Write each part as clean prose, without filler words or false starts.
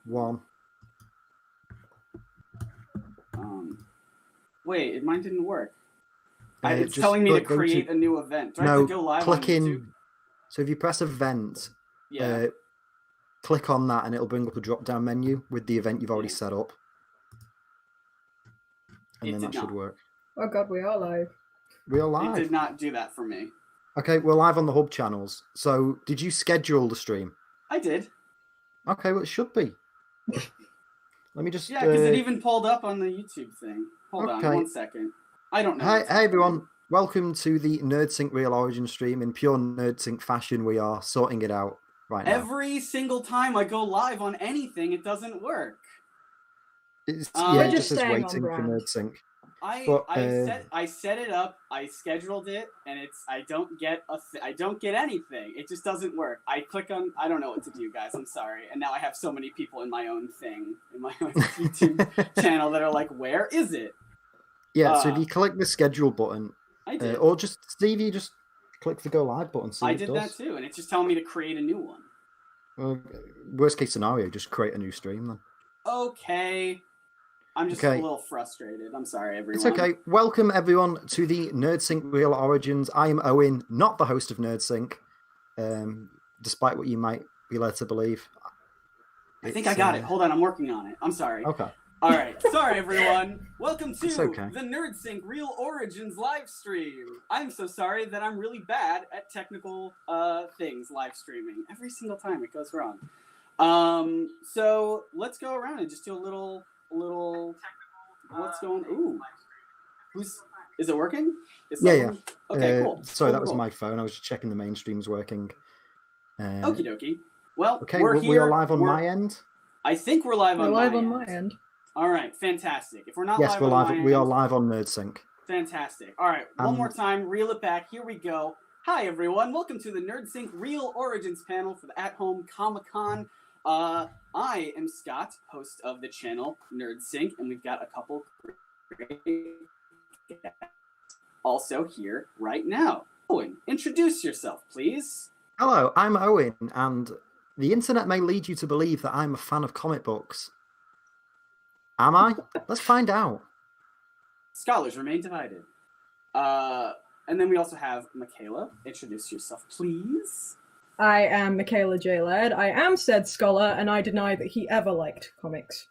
1. Wait, mine didn't work. It's Just telling me to create a new event. Do I have to go live on YouTube? So if you press event, yeah, click on that and it'll bring up a drop-down menu with the event you've already set up. And then that should work. Oh God, we are live. We are live. It did not do that for me. Okay, we're live on the hub channels. So did you schedule the stream? I did. Okay, well it should be. Let me just... Yeah, because it even pulled up on the YouTube thing. Hold on 1 second. I don't know. Hi everyone. Welcome to the NerdSync Real Origin stream. In pure NerdSync fashion, we are sorting it out right now. Every single time I go live on anything, it doesn't work. It just says waiting for NerdSync. I set it up. I scheduled it, and I don't get anything. It just doesn't work. I click on. I don't know what to do, guys. I'm sorry. And now I have so many people in my own thing, in my own YouTube channel that are like, "Where is it?" Yeah. So if you click the schedule button, I did. Or just Steve, you just click the go live button. I did that too, and it's just telling me to create a new one. Well, worst case scenario, just create a new stream then. Okay. I'm just a little frustrated. I'm sorry, everyone. It's okay. Welcome, everyone, to the NerdSync Real Origins. I am Owen, not the host of NerdSync, despite what you might be led to believe. I think I got it. Hold on, I'm working on it. I'm sorry. Okay. All right. Sorry, everyone. Welcome to the NerdSync Real Origins live stream. I'm so sorry that I'm really bad at technical things live streaming. Every single time it goes wrong. So let's go around and just do a little what's going on? Ooh. Is it working? Yeah. Okay, cool. Sorry, that was my phone. I was just checking the main stream's working. Okie dokie. Well, okay, we're here. We are live on my end. I think we're live on my end. All right, fantastic. If we're not live on my end, we are live on NerdSync. Fantastic. All right, one more time, reel it back. Here we go. Hi, everyone. Welcome to the NerdSync Real Origins panel for the At-Home Comic-Con. I am Scott, host of the channel NerdSync, and we've got a couple great guests also here right now. Owen, introduce yourself, please. Hello, I'm Owen, and the internet may lead you to believe that I'm a fan of comic books. Am I? Let's find out. Scholars remain divided. And then we also have Michaela. Introduce yourself, please. I am Michaela J. Laird. I am said scholar, and I deny that he ever liked comics.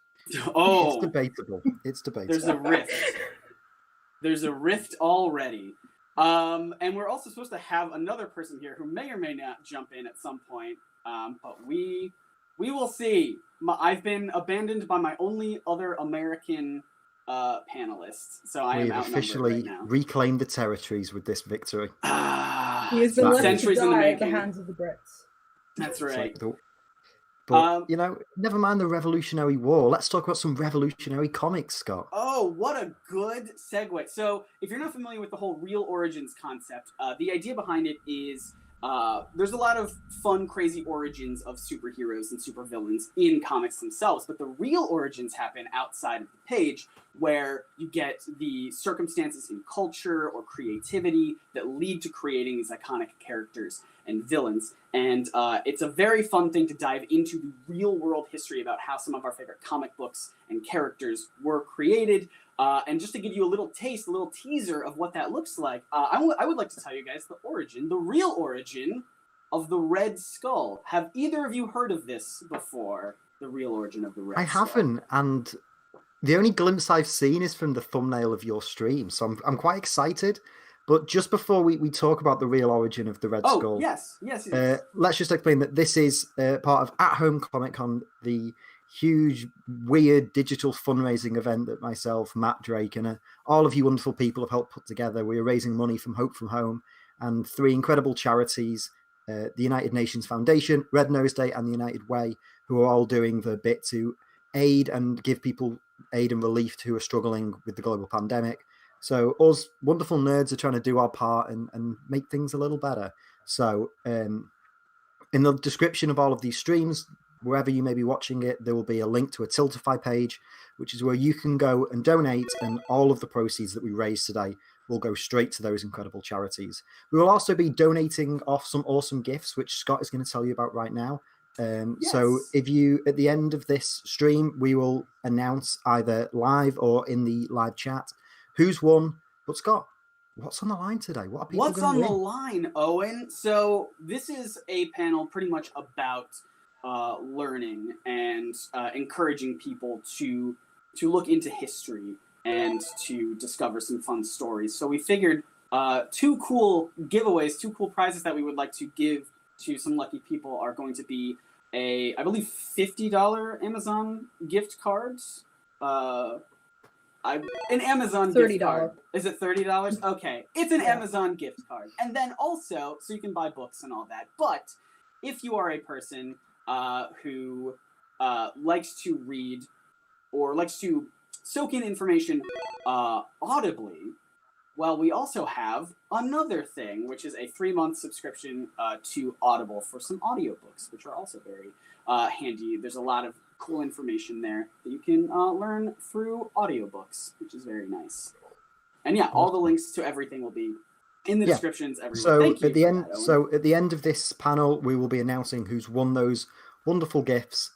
Oh, it's debatable. It's debatable. There's a rift. There's a rift already. And we're also supposed to have another person here who may or may not jump in at some point. But we will see. I've been abandoned by my only other American panelists, so I am officially right now. Reclaimed the territories with this victory. He has been left to die at the hands of the Brits. That's right. But, never mind the Revolutionary War. Let's talk about some revolutionary comics, Scott. Oh, what a good segue. So, if you're not familiar with the whole Real Origins concept, the idea behind it is there's a lot of fun, crazy origins of superheroes and supervillains in comics themselves, but the real origins happen outside of the page, where you get the circumstances in culture or creativity that lead to creating these iconic characters and villains. And it's a very fun thing to dive into the real world history about how some of our favorite comic books and characters were created. And just to give you a little taste, a little teaser of what that looks like, I would like to tell you guys the real origin of the Red Skull. Have either of you heard of this before? The real origin of the Red Skull? I haven't, and the only glimpse I've seen is from the thumbnail of your stream, so I'm quite excited. But just before we talk about the real origin of the Red Skull, yes. Let's just explain that this is part of At-Home Comic-Con, the huge, weird digital fundraising event that myself, Matt Drake, and all of you wonderful people have helped put together. We are raising money from Hope from Home and 3 incredible charities, the United Nations Foundation, Red Nose Day, and the United Way, who are all doing their bit to aid and give people aid and relief who are struggling with the global pandemic. So us wonderful nerds are trying to do our part and make things a little better. So in the description of all of these streams, wherever you may be watching it, there will be a link to a Tiltify page, which is where you can go and donate, and all of the proceeds that we raise today will go straight to those incredible charities. We will also be donating off some awesome gifts, which Scott is going to tell you about right now. So Yes. if you, at the end of this stream, we will announce either live or in the live chat who's won. But Scott, what's on the line today? What are people What's going on to the win? line, Owen? So this is a panel pretty much about learning and encouraging people to look into history and to discover some fun stories. So we figured two cool giveaways, two cool prizes that we would like to give to some lucky people are going to be I believe, $50 Amazon gift cards. An Amazon gift card. Is it $30? Okay, it's an Amazon gift card. And then also, so you can buy books and all that. But if you are a person who likes to read or likes to soak in information audibly, well, we also have another thing, which is a 3-month subscription to Audible for some audiobooks, which are also very handy. There's a lot of cool information there that you can learn through audiobooks, which is very nice. And yeah, all the links to everything will be in the descriptions everywhere. So Thank you at the end, that, Owen. so at the end of this panel, we will be announcing who's won those wonderful gifts.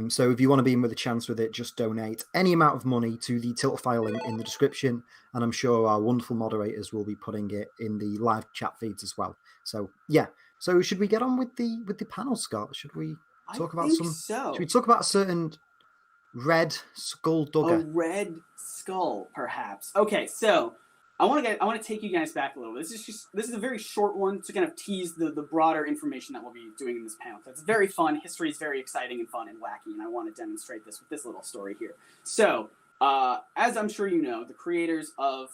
So if you want to be in with a chance with it, just donate any amount of money to the Tiltfile link in the description, and I'm sure our wonderful moderators will be putting it in the live chat feeds as well. So yeah. So should we get on with the panel, Scott? Should we talk about some? So. Should we talk about a certain red skull dugger? A red skull, perhaps. Okay, so I want to take you guys back a little bit. This is a very short one to kind of tease the broader information that we'll be doing in this panel. It's very fun. History is very exciting and fun and wacky, and I want to demonstrate this with this little story here. So, as I'm sure you know, the creators of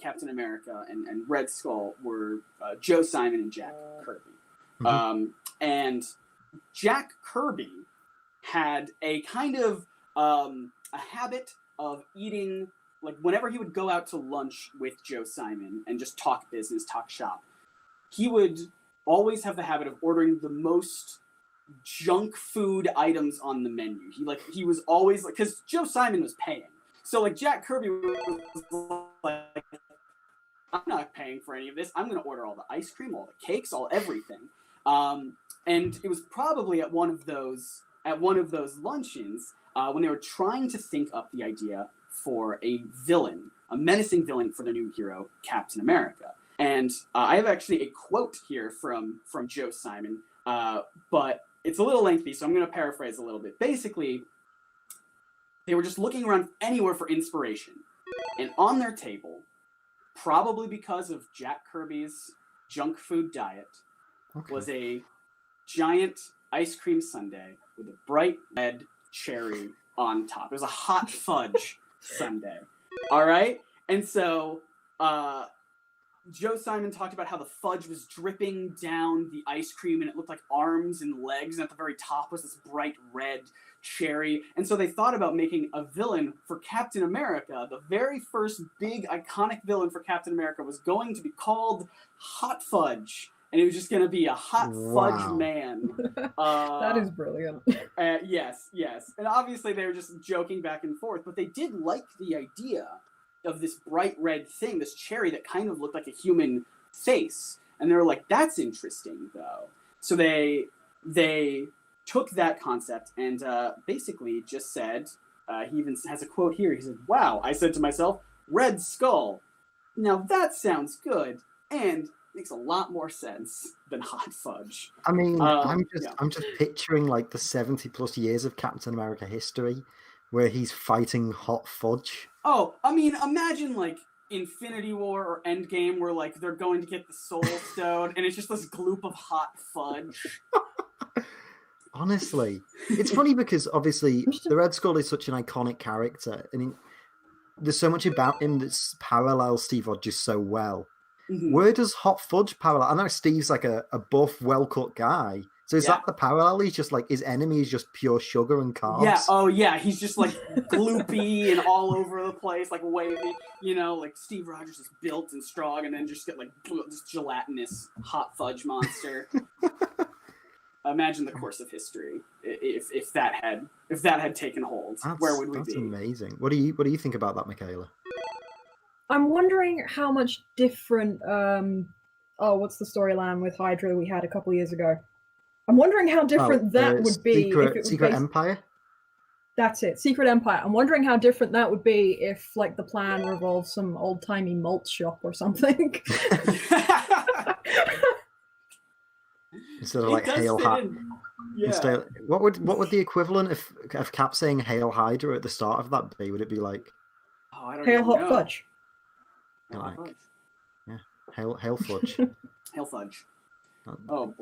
Captain America and Red Skull were Joe Simon and Jack Kirby. Mm-hmm. And Jack Kirby had a kind of a habit of eating, like whenever he would go out to lunch with Joe Simon and just talk business, talk shop, he would always have the habit of ordering the most junk food items on the menu. He was always like, because Joe Simon was paying. So like Jack Kirby was like, I'm not paying for any of this. I'm going to order all the ice cream, all the cakes, all everything. And it was probably at one of those luncheons when they were trying to think up the idea for a menacing villain for the new hero, Captain America. And I have actually a quote here from Joe Simon, but it's a little lengthy, so I'm going to paraphrase a little bit. Basically, they were just looking around anywhere for inspiration. And on their table, probably because of Jack Kirby's junk food diet, was a giant ice cream sundae with a bright red cherry on top. It was a hot fudge sundae. All right? And so Joe Simon talked about how the fudge was dripping down the ice cream and it looked like arms and legs, and at the very top was this bright red cherry. And so they thought about making a villain for Captain America. The very first big iconic villain for Captain America was going to be called Hot Fudge. And it was just going to be a hot fudge man. That is brilliant. Yes. And obviously they were just joking back and forth, but they did like the idea of this bright red thing, this cherry that kind of looked like a human face. And they were like, that's interesting, though. So they took that concept and basically just said, he even has a quote here. He said, "Wow, I said to myself, Red Skull. Now that sounds good. And makes a lot more sense than hot fudge." I mean, I'm just picturing like the 70+ years of Captain America history where he's fighting hot fudge. Oh, I mean, imagine like Infinity War or Endgame where like they're going to get the Soul Stone and it's just this gloop of hot fudge. Honestly, it's funny because obviously the Red Skull is such an iconic character, and there's so much about him that parallels Steve Rogers so well. Mm-hmm. Where does hot fudge parallel? I know Steve's like a buff, well-cut guy. So is that the parallel? He's just like, his enemy is just pure sugar and carbs. Yeah, oh yeah, he's just like gloopy and all over the place, like wavy. You know, like Steve Rogers is built and strong, and then just get like this gelatinous hot fudge monster. Imagine the course of history if that had taken hold. Where would we be? That's amazing. What do you think about that, Michaela? I'm wondering how much different. What's the storyline with Hydra we had a couple years ago? I'm wondering how different that would be if it was Secret Empire. That's it, Secret Empire. I'm wondering how different that would be if, like, the plan revolved some old-timey malt shop or something. Instead of like Hail Hydra. Yeah. What would the equivalent of Cap saying Hail Hydra at the start of that be? Would it be like Hail Hot Fudge? Hail Fudge. Hail Fudge.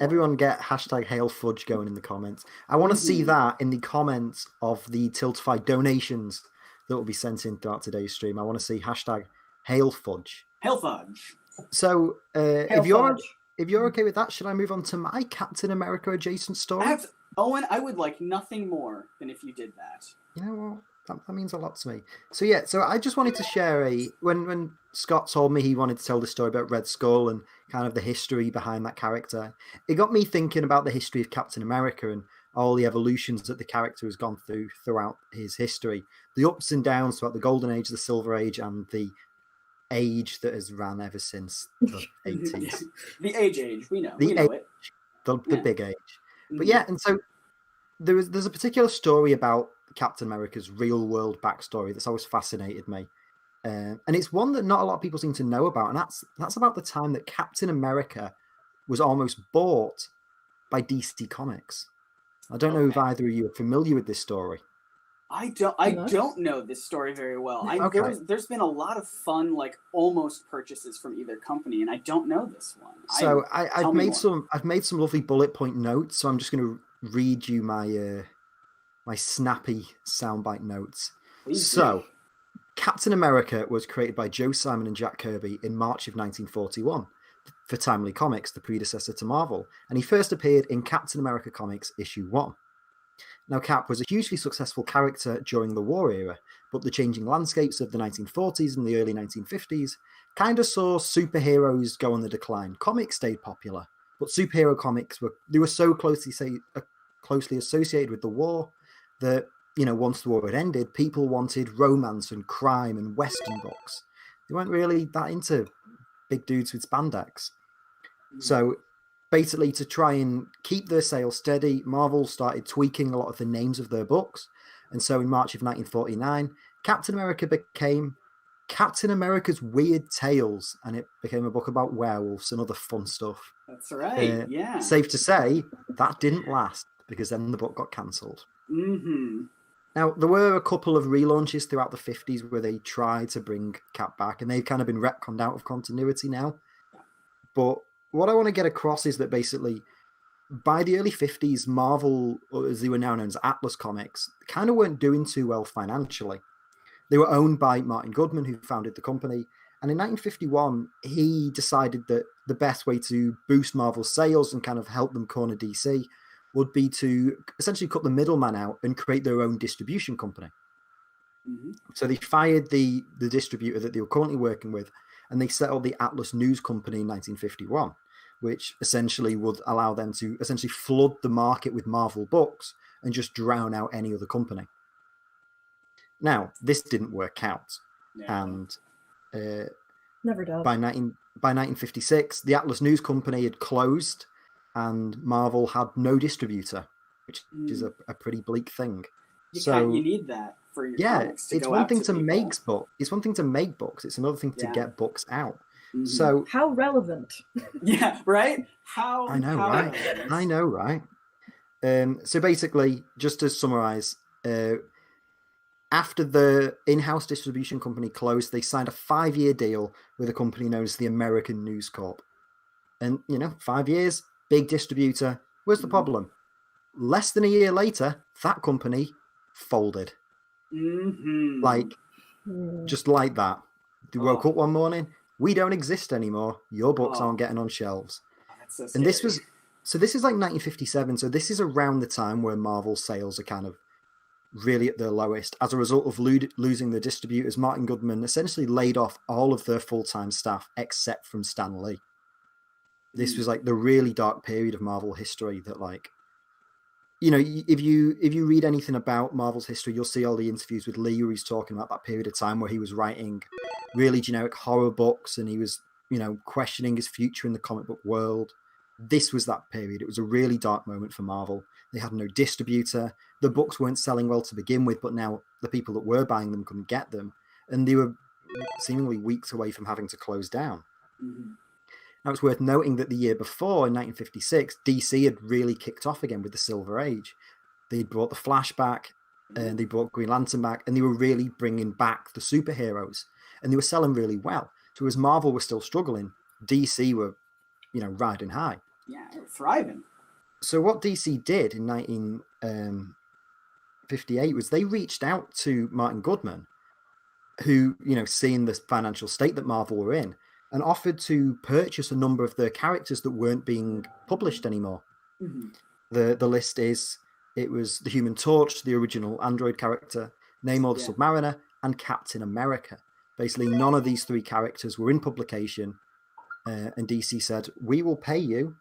Everyone get hashtag Hail Fudge going in the comments. I want to see that in the comments of the Tiltify donations that will be sent in throughout today's stream. I want to see hashtag Hail Fudge. Hail Fudge. So if you're okay with that, should I move on to my Captain America adjacent story? Owen, I would like nothing more than if you did that. You know what? That means a lot to me. So I just wanted to share when Scott told me he wanted to tell the story about Red Skull and kind of the history behind that character, it got me thinking about the history of Captain America and all the evolutions that the character has gone throughout his history, the ups and downs throughout the Golden Age, the Silver Age, and the age that has ran ever since the 80s. The age, we know. The big age. But yeah, and so there's a particular story about Captain America's real world backstory that's always fascinated me. And it's one that not a lot of people seem to know about. And that's about the time that Captain America was almost bought by DC Comics. I don't know if either of you are familiar with this story. I don't know this story very well. There's been a lot of fun, like, almost purchases from either company, and I don't know this one. So I've made some lovely bullet point notes. So I'm just going to read you my snappy soundbite notes. Please do. Captain America was created by Joe Simon and Jack Kirby in March of 1941 for Timely Comics, the predecessor to Marvel, and he first appeared in Captain America Comics issue 1. Now, Cap was a hugely successful character during the war era, but the changing landscapes of the 1940s and the early 1950s kind of saw superheroes go on the decline. Comics stayed popular, but superhero comics were so closely associated with the war that, once the war had ended, people wanted romance and crime and Western books. They weren't really that into big dudes with spandex. So basically, to try and keep their sales steady, Marvel started tweaking a lot of the names of their books. And so in March of 1949, Captain America became Captain America's Weird Tales, and it became a book about werewolves and other fun stuff. That's right, yeah. Safe to say, that didn't last, because then the book got cancelled. Mm-hmm. Now, there were a couple of relaunches throughout the 50s where they tried to bring Cap back, and they've kind of been retconned out of continuity now. But what I want to get across is that basically, by the early 50s, Marvel, or as they were now known as Atlas Comics, kind of weren't doing too well financially. They were owned by Martin Goodman, who founded the company. And in 1951, he decided that the best way to boost Marvel's sales and kind of help them corner DC would be to essentially cut the middleman out and create their own distribution company. Mm-hmm. So they fired the distributor that they were currently working with, and they set up the Atlas News Company in 1951, which essentially would allow them to essentially flood the market with Marvel books and just drown out any other company. Now, this didn't work out. Yeah. And never does. By 1956, the Atlas News Company had closed and Marvel had no distributor, which is a pretty bleak thing. You need that for your comics to it's go one out thing to to people. make books. It's one thing to make books. It's another thing to get books out. Mm-hmm. So how relevant? Yeah, right. I know, right? So basically, just to summarize, after the in-house distribution company closed, they signed a 5-year deal with a company known as the American News Corp. And 5 years, big distributor. Where's the problem? Less than a year later, that company folded. Mm-hmm. Just like that. They woke up one morning, we don't exist anymore. Your books aren't getting on shelves. That's so scary. And this is like 1957. So this is around the time where Marvel sales are kind of really at their lowest. As a result of losing the distributors, Martin Goodman essentially laid off all of their full-time staff except from Stan Lee. This was like the really dark period of Marvel history that, like, if you read anything about Marvel's history, you'll see all the interviews with Lee where he's talking about that period of time where he was writing really generic horror books and he was, questioning his future in the comic book world. this was that period. It was a really dark moment for Marvel. They had no distributor. The books weren't selling well to begin with, but now the people that were buying them couldn't get them. And they were seemingly weeks away from having to close down. Mm-hmm. Now, it's worth noting that the year before, in 1956, DC had really kicked off again with the Silver Age. They'd brought the Flash back, and they brought Green Lantern back, and they were really bringing back the superheroes. And they were selling really well. So as Marvel was still struggling, DC were, riding high. Yeah, they were thriving. So what DC did in 1958 was they reached out to Martin Goodman, who, seeing the financial state that Marvel were in, and offered to purchase a number of the characters that weren't being published anymore. Mm-hmm. The list is, it was the Human Torch, the original Android character, Namor the Submariner, and Captain America. Basically, none of these three characters were in publication, and DC said, we will pay you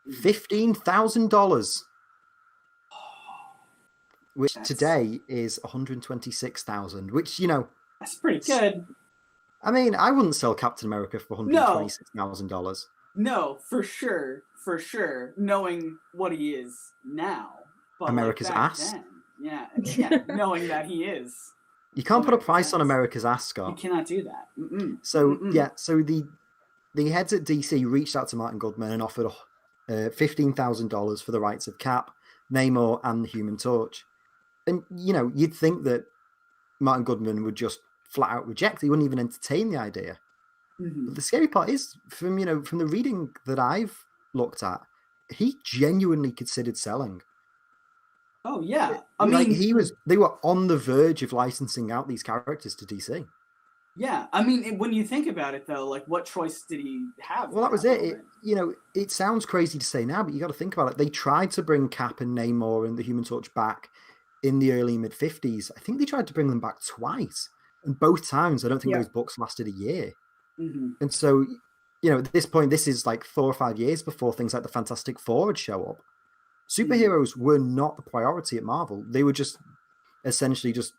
$15,000, which today is $126,000, which, that's pretty good. I mean, I wouldn't sell Captain America for $126,000. No, for sure, knowing what he is now. But America's ass. Then, yeah, knowing that he is. You can't put a price on America's ass, Scott. You cannot do that. Mm-mm. So, Mm-mm. So the heads at DC reached out to Martin Goodman and offered $15,000 for the rights of Cap, Namor, and the Human Torch. And, you'd think that Martin Goodman would just flat out reject. He wouldn't even entertain the idea. Mm-hmm. But the scary part is, from the reading that I've looked at, he genuinely considered selling. Oh yeah, they were on the verge of licensing out these characters to DC. Yeah, I mean, when you think about it, though, what choice did he have? Well, that was it. It sounds crazy to say now, but you got to think about it. They tried to bring Cap and Namor and the Human Torch back in the early mid-50s. I think they tried to bring them back twice, and both times I don't think those books lasted a year. Mm-hmm. And so, at this point, this is 4 or 5 years before things like the Fantastic Four would show up. Superheroes were not a priority at Marvel. They were just essentially just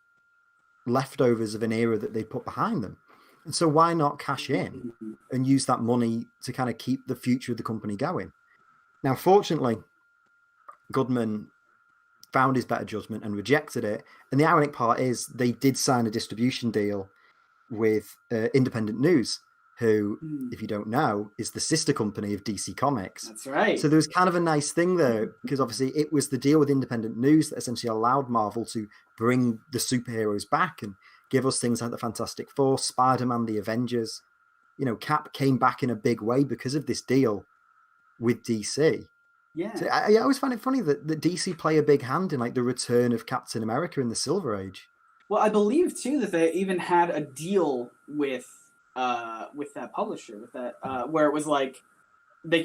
leftovers of an era that they put behind them. And so why not cash in and use that money to kind of keep the future of the company going? Now, fortunately, Goodman found his better judgment and rejected it. And the ironic part is they did sign a distribution deal with Independent News, who, if you don't know, is the sister company of DC Comics. That's right. So there was kind of a nice thing there, because obviously it was the deal with Independent News that essentially allowed Marvel to bring the superheroes back and give us things like the Fantastic Four, Spider-Man, the Avengers. Cap came back in a big way because of this deal with DC. Yeah. So I always find it funny that DC play a big hand in the return of Captain America in the Silver Age. Well, I believe too that they even had a deal with that publisher, where it was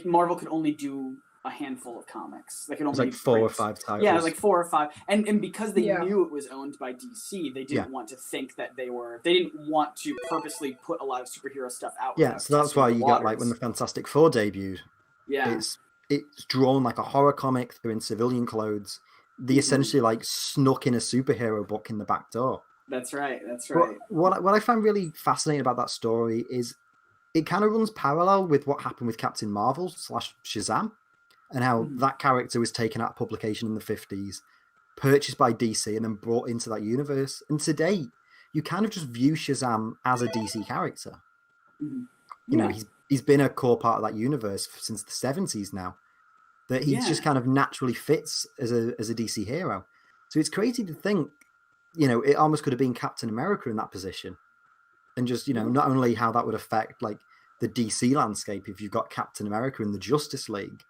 Marvel could only do a handful of comics. They could only it was 4 or 5 titles. Yeah, it was 4 or 5, and because they knew it was owned by DC, they didn't want to think that they didn't want to purposely put a lot of superhero stuff out. Yeah, so that's why you got when the Fantastic Four debuted. Yeah, it's drawn like a horror comic. They're in civilian clothes. They essentially snuck in a superhero book in the back door. That's right. But what I find really fascinating about that story is it kind of runs parallel with what happened with Captain Marvel / Shazam, and how that character was taken out of publication in the 50s, purchased by DC, and then brought into that universe. And today, you kind of just view Shazam as a DC character. Mm-hmm. He's been a core part of that universe since the 70s now. That he just kind of naturally fits as a DC hero. So it's crazy to think, it almost could have been Captain America in that position. And just, not only how that would affect the DC landscape if you've got Captain America in the Justice League,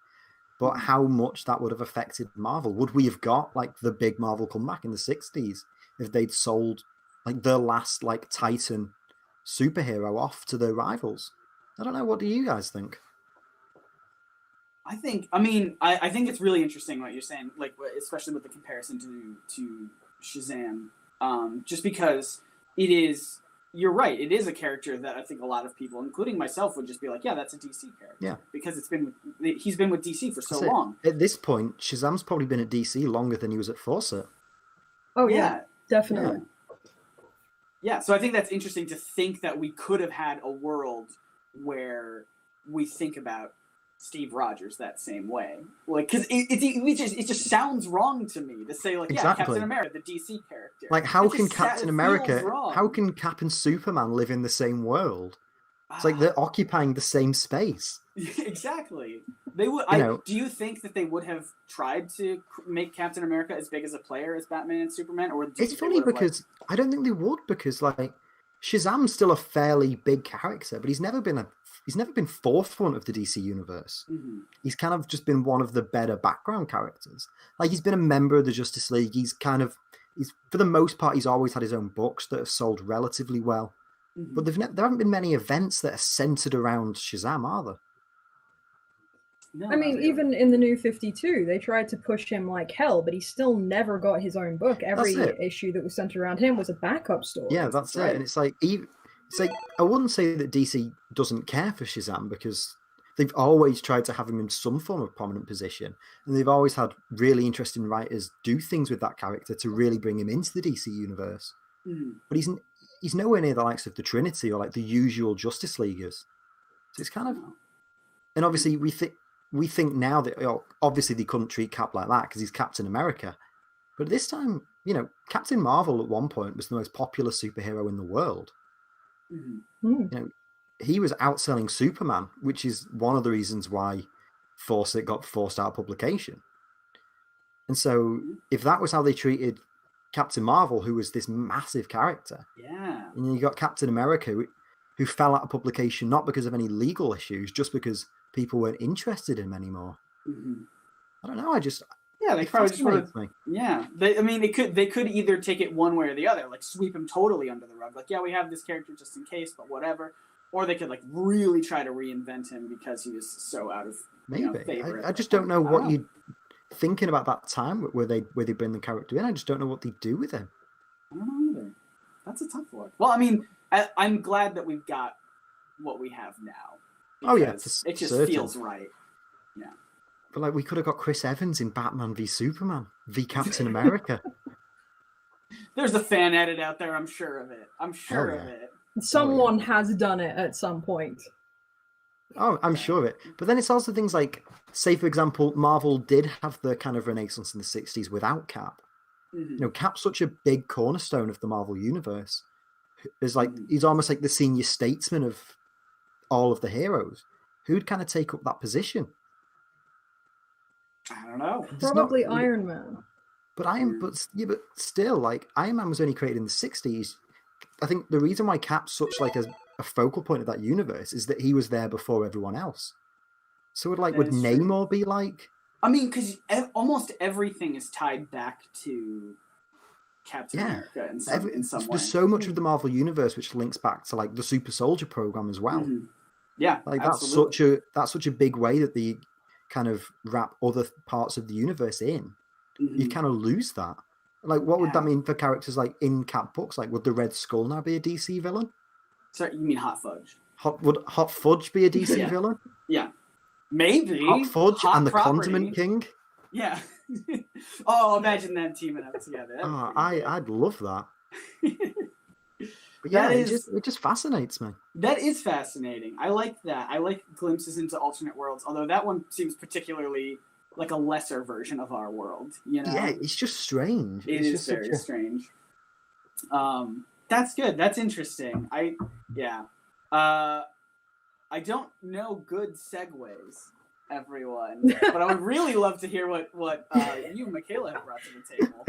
but how much that would have affected Marvel. Would we have got the big Marvel comeback in the 60s if they'd sold the last Titan superhero off to their rivals? I don't know. What do you guys think? I think it's really interesting what you're saying, especially with the comparison to Shazam, just because you're right, it is a character that I think a lot of people, including myself, would just be that's a DC character. Yeah. Because he's been with DC for so long. At this point, Shazam's probably been at DC longer than he was at Fawcett. Oh yeah, definitely. Yeah, so I think that's interesting to think that we could have had a world where we think about Steve Rogers that same way. Like, because it just sounds wrong to me to say, like, Exactly. yeah, Captain America, the DC character. Like, how It can just Captain it America, feels wrong. how can Cap and Superman live in the same world? It's like they're occupying the same space. Exactly. They would. Do you think that they would have tried to make Captain America as big as a player as Batman and Superman? Or it's funny because I don't think they would, because like Shazam's still a fairly big character, but he's never been forefront of the DC universe. Mm-hmm. He's kind of just been one of the better background characters. Like, he's been a member of the Justice League. He's for the most part, he's always had his own books that have sold relatively well. Mm-hmm. But there haven't been many events that are centered around Shazam, are there? No, I mean, really. Even in the New 52, they tried to push him like hell, but he still never got his own book. Every issue that was centered around him was a backup story. Yeah, that's right. And it's like I wouldn't say that DC doesn't care for Shazam, because they've always tried to have him in some form of prominent position, and they've always had really interesting writers do things with that character to really bring him into the DC universe. Mm. But he's nowhere near the likes of the Trinity or like the usual Justice Leaguers. So it's kind of, and obviously we think now that obviously they couldn't treat Cap like that because he's Captain America, but this time, Captain Marvel at one point was the most popular superhero in the world. Mm-hmm. He was outselling Superman, which is one of the reasons why Fawcett got forced out of publication. And so if that was how they treated Captain Marvel, who was this massive character, and you got Captain America, who fell out of publication not because of any legal issues, just because people weren't interested in him anymore. Mm-hmm. I don't know. They probably just want to. Yeah, they could either take it one way or the other, like sweep him totally under the rug, like, yeah, we have this character just in case, but whatever. Or they could like really try to reinvent him because he was so out of favor. I just don't know what you're thinking about that time where they bring the character in. I just don't know what they do with him. I don't know either. That's a tough one. Well, I mean, I'm glad that we've got what we have now. Oh yeah, it just feels right. Yeah. But like, we could have got Chris Evans in Batman v Superman v Captain America. There's a fan edit out there. I'm sure of it. Someone has done it at some point. Oh, I'm sure of it. But then it's also things like, say, for example, Marvel did have the kind of renaissance in the 60s without Cap. Mm-hmm. Cap's such a big cornerstone of the Marvel universe. He's almost like the senior statesman of all of the heroes. Who'd kind of take up that position? I don't know. Probably Iron Man. But still, like, Iron Man was only created in the 60s. I think the reason why Cap's such like a focal point of that universe is that he was there before everyone else. So would Namor be like? I mean, because almost everything is tied back to Captain America in some way. There's so much of the Marvel universe which links back to like the Super Soldier program as well. Mm-hmm. Yeah, like absolutely. that's such a big way that they kind of wrap other parts of the universe in. Mm-hmm. You kind of lose that. Like, what would that mean for characters like in Cap books? Like, would the Red Skull now be a DC villain? Sorry, you mean Hot Fudge? Would Hot Fudge be a DC villain? Yeah, maybe. Hot Fudge and the property. Condiment King. Yeah. Oh, imagine them teaming up together. I'd love that. But yeah, it just fascinates me. That is fascinating. I like that. I like glimpses into alternate worlds, although that one seems particularly like a lesser version of our world, Yeah, it's just strange. It's just very strange. That's good. That's interesting. I don't know good segues, everyone, but I would really love to hear what you, Michaela, have brought to the table.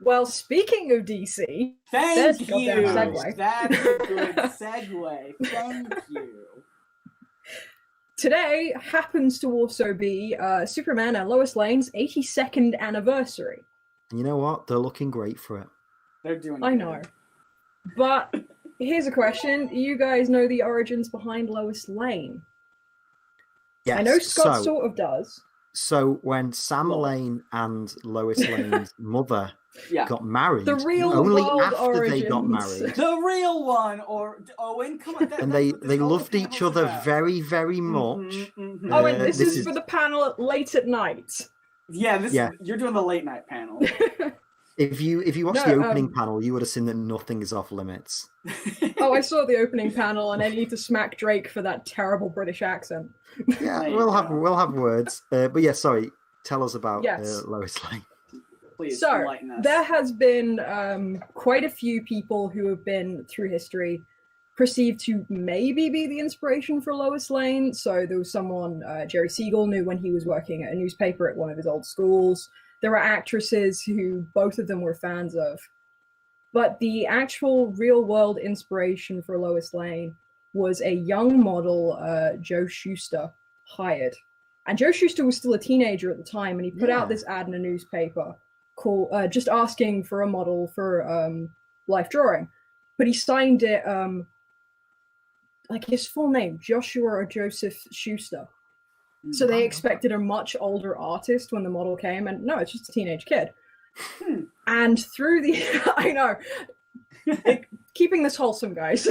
Well, speaking of DC, thank you. That's a good segue. Thank you. Today happens to also be Superman and Lois Lane's 82nd anniversary. And you know what? They're looking great for it. They're doing I good. know. But here's a question. You guys know the origins behind Lois Lane? Yes. I know Scott sort of does. So when Sam Lane and Lois Lane's mother got married, the real only world after origins. they got married, the real one, or Owen, come on, and they loved each other very, very much. Mm-hmm. Oh, and this is for the panel late at night. Yeah, you're doing the late night panel. If you watched the opening panel, you would have seen that nothing is off limits. Oh, I saw the opening panel, and I need to smack Drake for that terrible British accent. Yeah, we'll have words. But yeah, sorry. Tell us about Lois Lane. Please, so enlighten us. There has been quite a few people who have been through history perceived to maybe be the inspiration for Lois Lane. So there was someone Jerry Siegel knew when he was working at a newspaper at one of his old schools. There were actresses who both of them were fans of. But the actual real-world inspiration for Lois Lane was a young model, Joe Shuster, hired. And Joe Shuster was still a teenager at the time, and he put out this ad in a newspaper called just asking for a model for life drawing. But he signed it like his full name, Joshua or Joseph Schuster. So they expected a much older artist when the model came, and no, it's just a teenage kid. And through I know, keeping this wholesome, guys.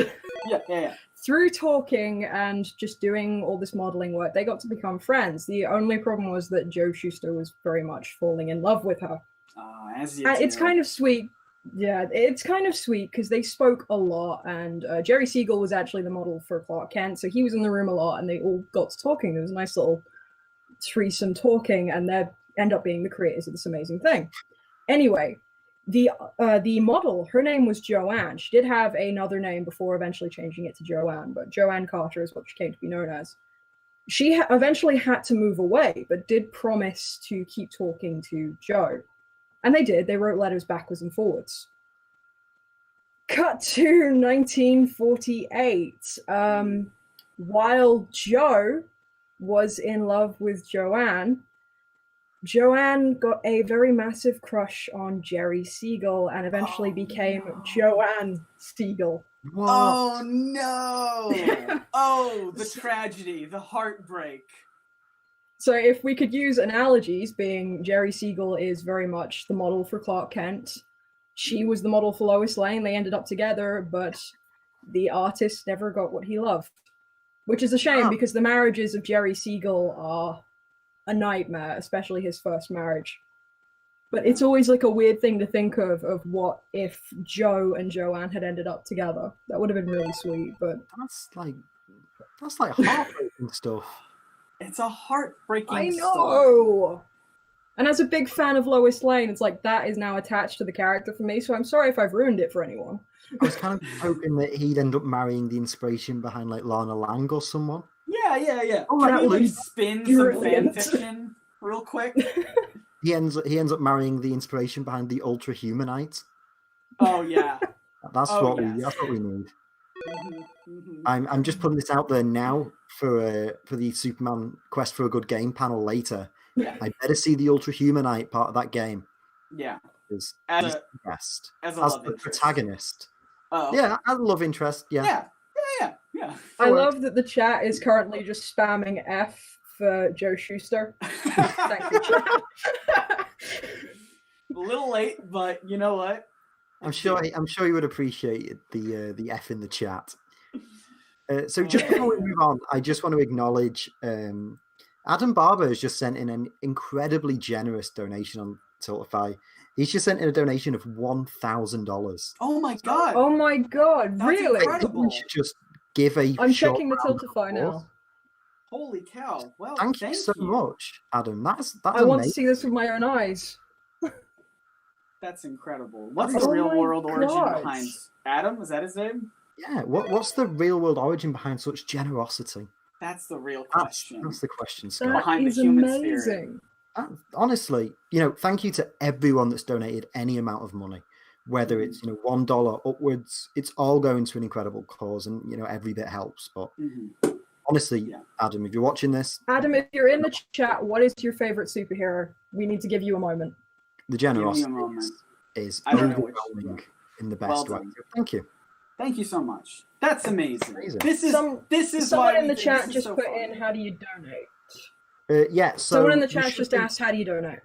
Yeah. Through talking and just doing all this modeling work, they got to become friends. The only problem was that Joe Shuster was very much falling in love with her. As you and it's kind of sweet. Yeah, it's kind of sweet because they spoke a lot, and Jerry Siegel was actually the model for Clark Kent, so he was in the room a lot, and they all got to talking. There was a nice little threesome talking, and they end up being the creators of this amazing thing. Anyway, the model, her name was Joanne. She did have another name before eventually changing it to Joanne, but Joanne Carter is what she came to be known as. She eventually had to move away, but did promise to keep talking to Joe. And they did. They wrote letters backwards and forwards. Cut to 1948. While Joe was in love with Joanne, Joanne got a very massive crush on Jerry Siegel and eventually became Joanne Siegel. What? Oh, no. Oh, the tragedy, the heartbreak. So if we could use analogies, being Jerry Siegel is very much the model for Clark Kent. She was the model for Lois Lane. They ended up together, but the artist never got what he loved. Which is a shame because the marriages of Jerry Siegel are a nightmare, especially his first marriage. But it's always like a weird thing to think of what if Joe and Joanne had ended up together. That would have been really sweet, but that's like heartbreaking stuff. It's a heartbreaking I know. story. And as a big fan of Lois Lane, it's like that is now attached to the character for me, so I'm sorry if I've ruined it for anyone. I was kind of hoping that he'd end up marrying the inspiration behind like Lana Lang or someone. Yeah. Oh, Can you like spin some fan fiction real quick? He ends up marrying the inspiration behind the Ultra Humanite. Oh yeah. That's what we need. I'm just putting this out there now for the Superman Quest for a Good Game panel later. Yeah. I better see the Ultra Humanite part of that game. Yeah. As the protagonist. Oh. Yeah, as a love interest. Yeah. I love that the chat is currently just spamming F for Joe Shuster. Thank you, chat. A little late, but you know what? I'm sure you would appreciate the F in the chat. So just before we move on, I just want to acknowledge Adam Barber has just sent in an incredibly generous donation on Tiltify. He's just sent in a donation of $1,000. Oh my god! Oh my god! That's really? incredible. We should just give a. I'm checking the Tiltify now. Holy cow! Well, thank you so much, Adam. That's I amazing. want to see this with my own eyes. That's incredible. What's the real world origin behind Adam? Is that his name? Yeah. What's the real world origin behind such generosity? That's the real question. That's the question, Scott. Behind the human spirit. Honestly, thank you to everyone that's donated any amount of money, whether it's $1 upwards. It's all going to an incredible cause, and every bit helps. But honestly, Adam, if you're watching this, Adam, if you're in the chat, what is your favorite superhero? We need to give you a moment. The generosity is overwhelming in the best way. Thank you. Thank you so much. That's amazing. This is someone in the chat just put in, how do you donate? Someone in the chat just asked, how do you donate?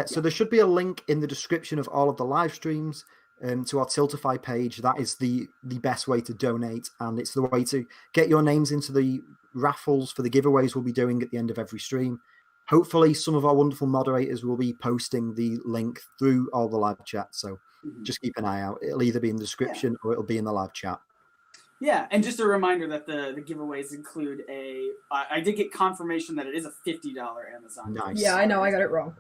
So there should be a link in the description of all of the live streams to our Tiltify page. That is the best way to donate, and it's the way to get your names into the raffles for the giveaways we'll be doing at the end of every stream. Hopefully, some of our wonderful moderators will be posting the link through all the live chat. So just keep an eye out. It'll either be in the description or it'll be in the live chat. Yeah, and just a reminder that the giveaways include I did get confirmation that it is a $50 Amazon. Nice. Yeah, I know, I got it wrong.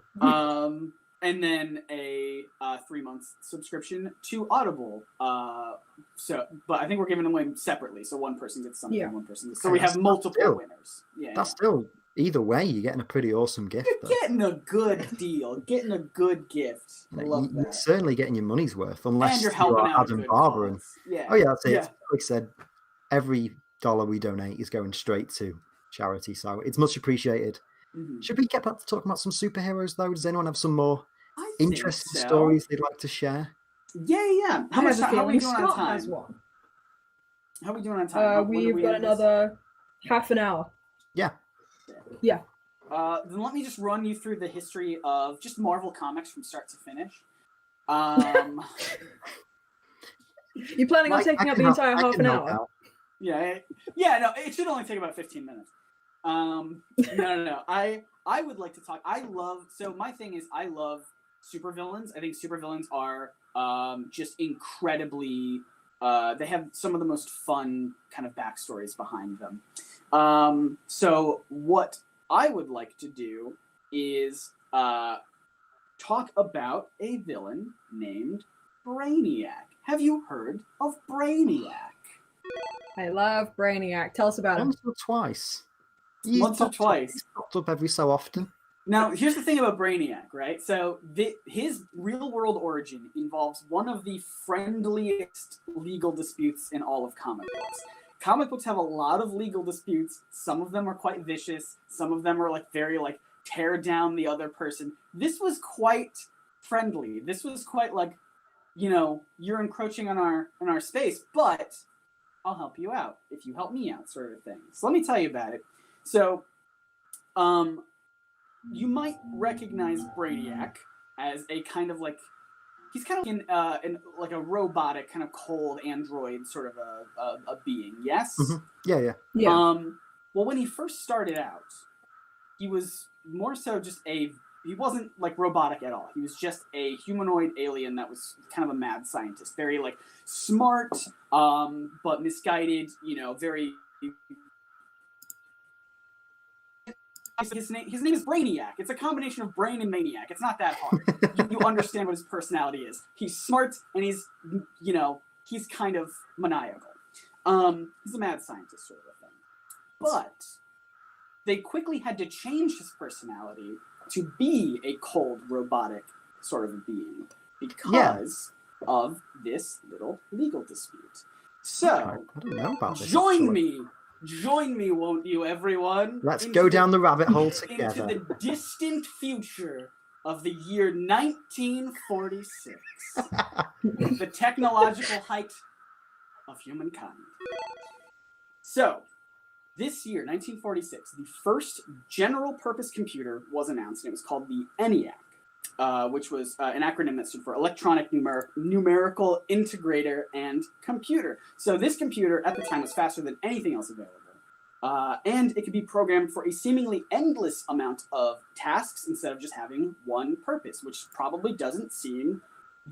And then a 3-month subscription to Audible. But I think we're giving them away separately. So one person gets something, one person gets. So we have multiple winners. Yeah, that's still, either way, you're getting a pretty awesome gift. You're getting a good deal. Getting a good gift. I love that. You're certainly getting your money's worth, unless and you're helping out Adam Barber. Yeah. Oh yeah, that's it. Yeah. Like I said, every dollar we donate is going straight to charity, so it's much appreciated. Should we get back to talking about some superheroes, though? Does anyone have some more interesting stories they'd like to share? Yeah. How are we doing on time? Has one. How are we doing on time? We've got another half an hour. Yeah. Then let me just run you through the history of just Marvel Comics from start to finish. You planning on taking up the entire half an hour? Yeah. No, it should only take about 15 minutes. No. I would like to talk. My thing is I love supervillains. I think supervillains are just incredibly. They have some of the most fun kind of backstories behind them. So what I would like to do is talk about a villain named Brainiac. Have you heard of Brainiac? I love Brainiac. Tell us about him. Once or twice. Once or twice. He's popped up every so often. Now, here's the thing about Brainiac, right? So his real-world origin involves one of the friendliest legal disputes in all of comic books. Comic books have a lot of legal disputes. Some of them are quite vicious. Some of them are very tear down the other person. This was quite friendly. This was quite you're encroaching on our space, but I'll help you out if you help me out, sort of thing. So let me tell you about it. So, you might recognize Brainiac as a kind of he's kind of in a robotic kind of cold android sort of a being. Yes. Mm-hmm. Yeah. Well, when he first started out, he was more so just he wasn't robotic at all. He was just a humanoid alien that was kind of a mad scientist, very smart, but misguided. Very. His name is Brainiac. It's a combination of brain and maniac. It's not that hard. You understand what his personality is. He's smart and he's kind of maniacal. He's a mad scientist sort of a thing. But they quickly had to change his personality to be a cold, robotic sort of a being because of this little legal dispute. So, I don't know about this. Join me, won't you, everyone? Let's go down the rabbit hole together. Into the distant future of the year 1946. The technological height of humankind. So, this year, 1946, the first general-purpose computer was announced, and it was called the ENIAC, which was an acronym that stood for Electronic Numerical Integrator and Computer. So this computer, at the time, was faster than anything else available. And it could be programmed for a seemingly endless amount of tasks instead of just having one purpose, which probably doesn't seem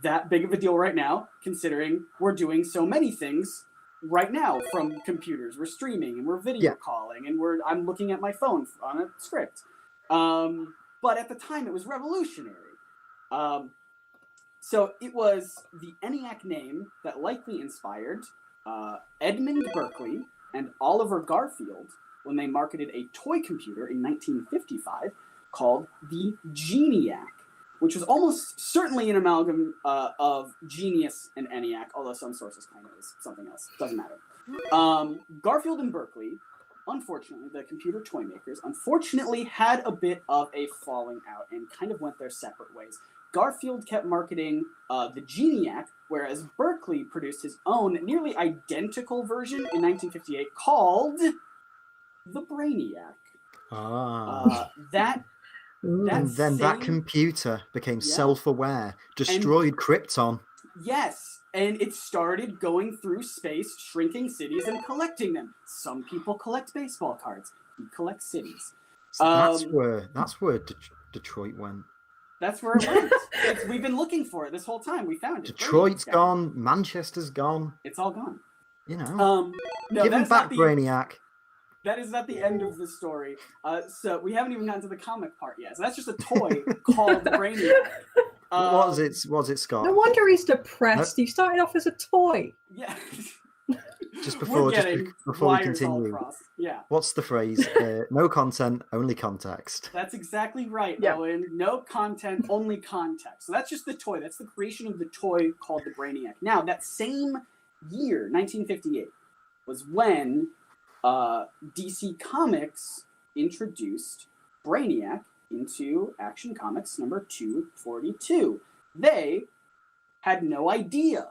that big of a deal right now, considering we're doing so many things right now from computers. We're streaming and we're video calling and I'm looking at my phone on a script. But at the time, it was revolutionary. So it was the ENIAC name that likely inspired Edmund Berkeley and Oliver Garfield when they marketed a toy computer in 1955 called the Geniac, which was almost certainly an amalgam of Genius and ENIAC, although some sources claim it was something else. Doesn't matter. Garfield and Berkeley, unfortunately, the computer toy makers, unfortunately had a bit of a falling out and kind of went their separate ways. Garfield kept marketing the Geniac, whereas Berkeley produced his own nearly identical version in 1958 called the Brainiac. That computer became self-aware, destroyed Krypton. Yes, and it started going through space, shrinking cities, and collecting them. Some people collect baseball cards. He collects cities. That's where Detroit went. That's where it went. We've been looking for it this whole time. We found it. Detroit's gone. Manchester's gone. It's all gone. You know. No, give him back, Brainiac. That is not the end of the story. So we haven't even gotten to the comic part yet. So that's just a toy called Brainiac. What was it, Scott? No wonder he's depressed. He started off as a toy. Yeah. Just before we continue, yeah. What's the phrase? No content, only context. That's exactly right, Owen. No content, only context. So that's just the toy. That's the creation of the toy called the Brainiac. Now, that same year, 1958, was when DC Comics introduced Brainiac into Action Comics number 242. They had no idea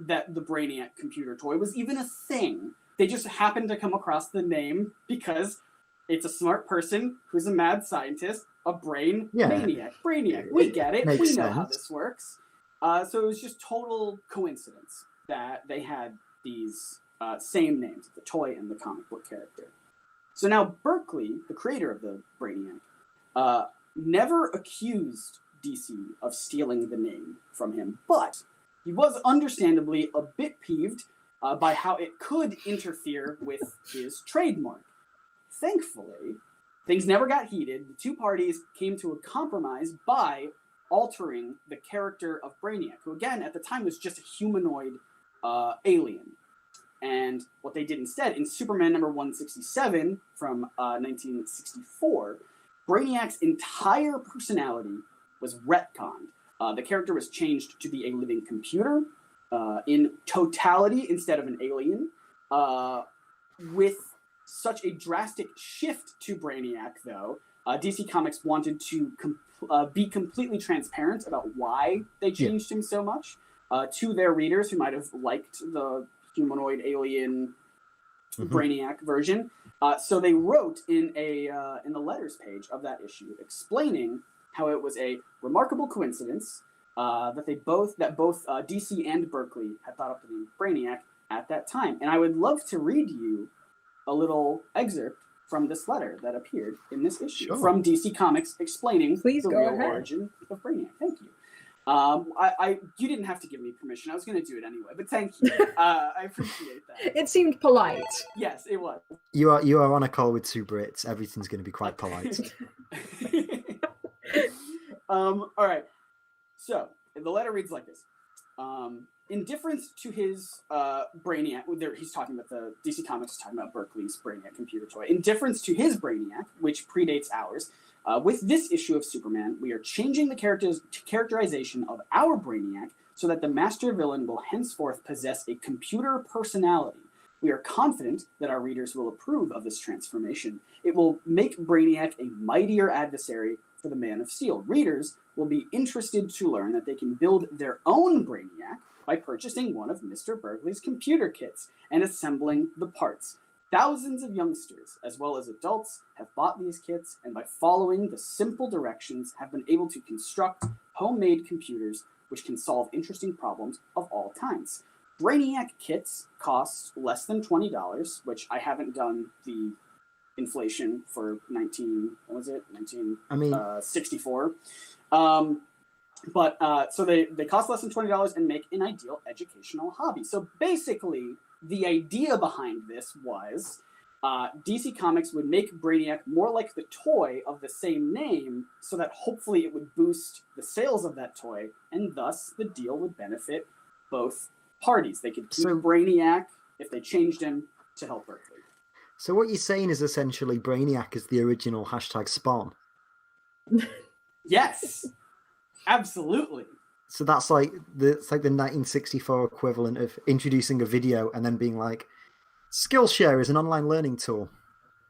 that the Brainiac computer toy was even a thing. They just happened to come across the name because it's a smart person who's a mad scientist, a maniac. Brainiac. We get it. We know how this works. So it was just total coincidence that they had these same names, the toy and the comic book character. So now Berkeley, the creator of the Brainiac, never accused DC of stealing the name from him, but he was understandably a bit peeved by how it could interfere with his trademark. Thankfully, things never got heated. The two parties came to a compromise by altering the character of Brainiac, who again at the time was just a humanoid alien. And what they did instead, in Superman number 167 from 1964, Brainiac's entire personality was retconned. The character was changed to be a living computer in totality instead of an alien. With such a drastic shift to Brainiac, though, DC Comics wanted to be completely transparent about why they changed him so much to their readers who might have liked the humanoid alien Brainiac version. So they wrote in the letters page of that issue explaining how it was a remarkable coincidence that both DC and Berkeley had thought up the name Brainiac at that time. And I would love to read you a little excerpt from this letter that appeared in this issue from DC Comics explaining the real origin of Brainiac. Thank you. You didn't have to give me permission. I was going to do it anyway, but thank you. I appreciate that. It seemed polite. Yes, it was. You are on a call with two Brits. Everything's going to be quite polite. All right. So the letter reads like this. In difference to his Brainiac, he's talking about the DC Comics is talking about Berkeley's Brainiac computer toy. In difference to his Brainiac, which predates ours, with this issue of Superman, we are changing the characterization of our Brainiac so that the master villain will henceforth possess a computer personality. We are confident that our readers will approve of this transformation. It will make Brainiac a mightier adversary for the Man of Steel. Readers will be interested to learn that they can build their own Brainiac by purchasing one of Mr. Berkeley's computer kits and assembling the parts. Thousands of youngsters, as well as adults, have bought these kits and by following the simple directions have been able to construct homemade computers which can solve interesting problems of all kinds. Brainiac kits cost less than $20, which I haven't done the inflation for 1964. So they cost less than $20 and make an ideal educational hobby. So basically, the idea behind this was DC Comics would make Brainiac more like the toy of the same name so that hopefully it would boost the sales of that toy, and thus the deal would benefit both parties. They could keep Brainiac if they changed him to help Berkeley. So what you're saying is essentially Brainiac is the original #Spawn. Yes, absolutely. So that's like the 1964 equivalent of introducing a video and then being like, Skillshare is an online learning tool.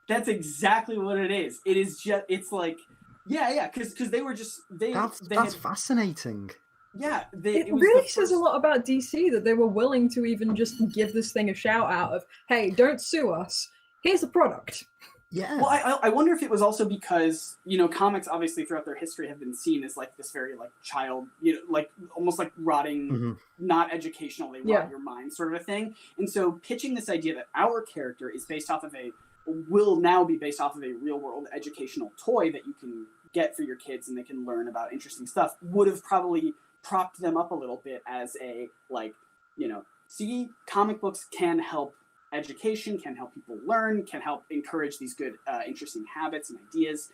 That's exactly what it is. It is just, it's like, because they were just, that's fascinating. Yeah. It really says a lot about DC that they were willing to even just give this thing a shout out of, hey, don't sue us. Here's the product. Yeah. Well, I wonder if it was also because, comics obviously throughout their history have been seen as like this very like child, like almost like rotting, not educational, they rot your mind sort of a thing. And so pitching this idea that our character is based off of a will now be based off of a real world educational toy that you can get for your kids and they can learn about interesting stuff, would have probably propped them up a little bit as a, like, you know, see, comic books can help education, can help people learn, can help encourage these good, interesting habits and ideas.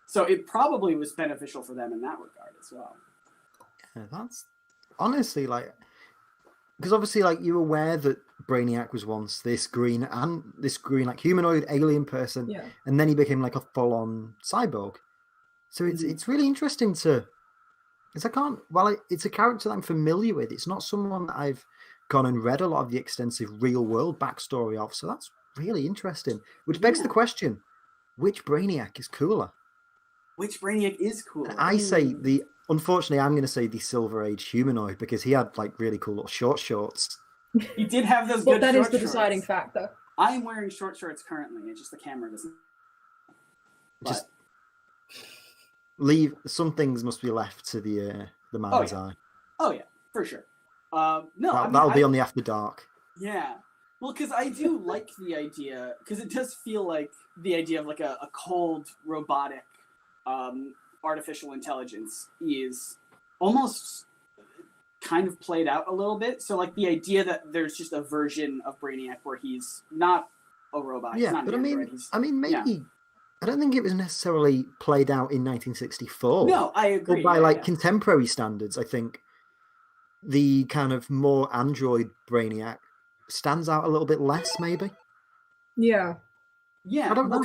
So it probably was beneficial for them in that regard as well. Yeah, that's honestly like, because obviously, like, you're aware that Brainiac was once this green like humanoid alien person, Yeah. and then he became like a full-on cyborg. So it's really interesting to, because it's a character that I'm familiar with. It's not someone that I've gone and read a lot of the extensive real world backstory of. So that's really interesting. Which begs the question: which Brainiac is cooler? Which Brainiac is cooler? I say unfortunately, I'm going to say the Silver Age humanoid, because he had like really cool little short shorts. He did have those Well, good that short is the shorts. deciding factor. I am wearing short shorts currently. It's just the camera doesn't. Just leave. Some things must be left to the mind's eye. Oh yeah, for sure. No, that'll be on the After Dark. Yeah. Well, because I do like the idea, because it does feel like the idea of like a cold, robotic, artificial intelligence is almost kind of played out a little bit. So like the idea that there's just a version of Brainiac where he's not a robot. Yeah, he's not but an maybe I don't think it was necessarily played out in 1964. No, I agree. But by contemporary standards, I think the kind of more android Brainiac stands out a little bit less, maybe. Yeah. Yeah, I don't know.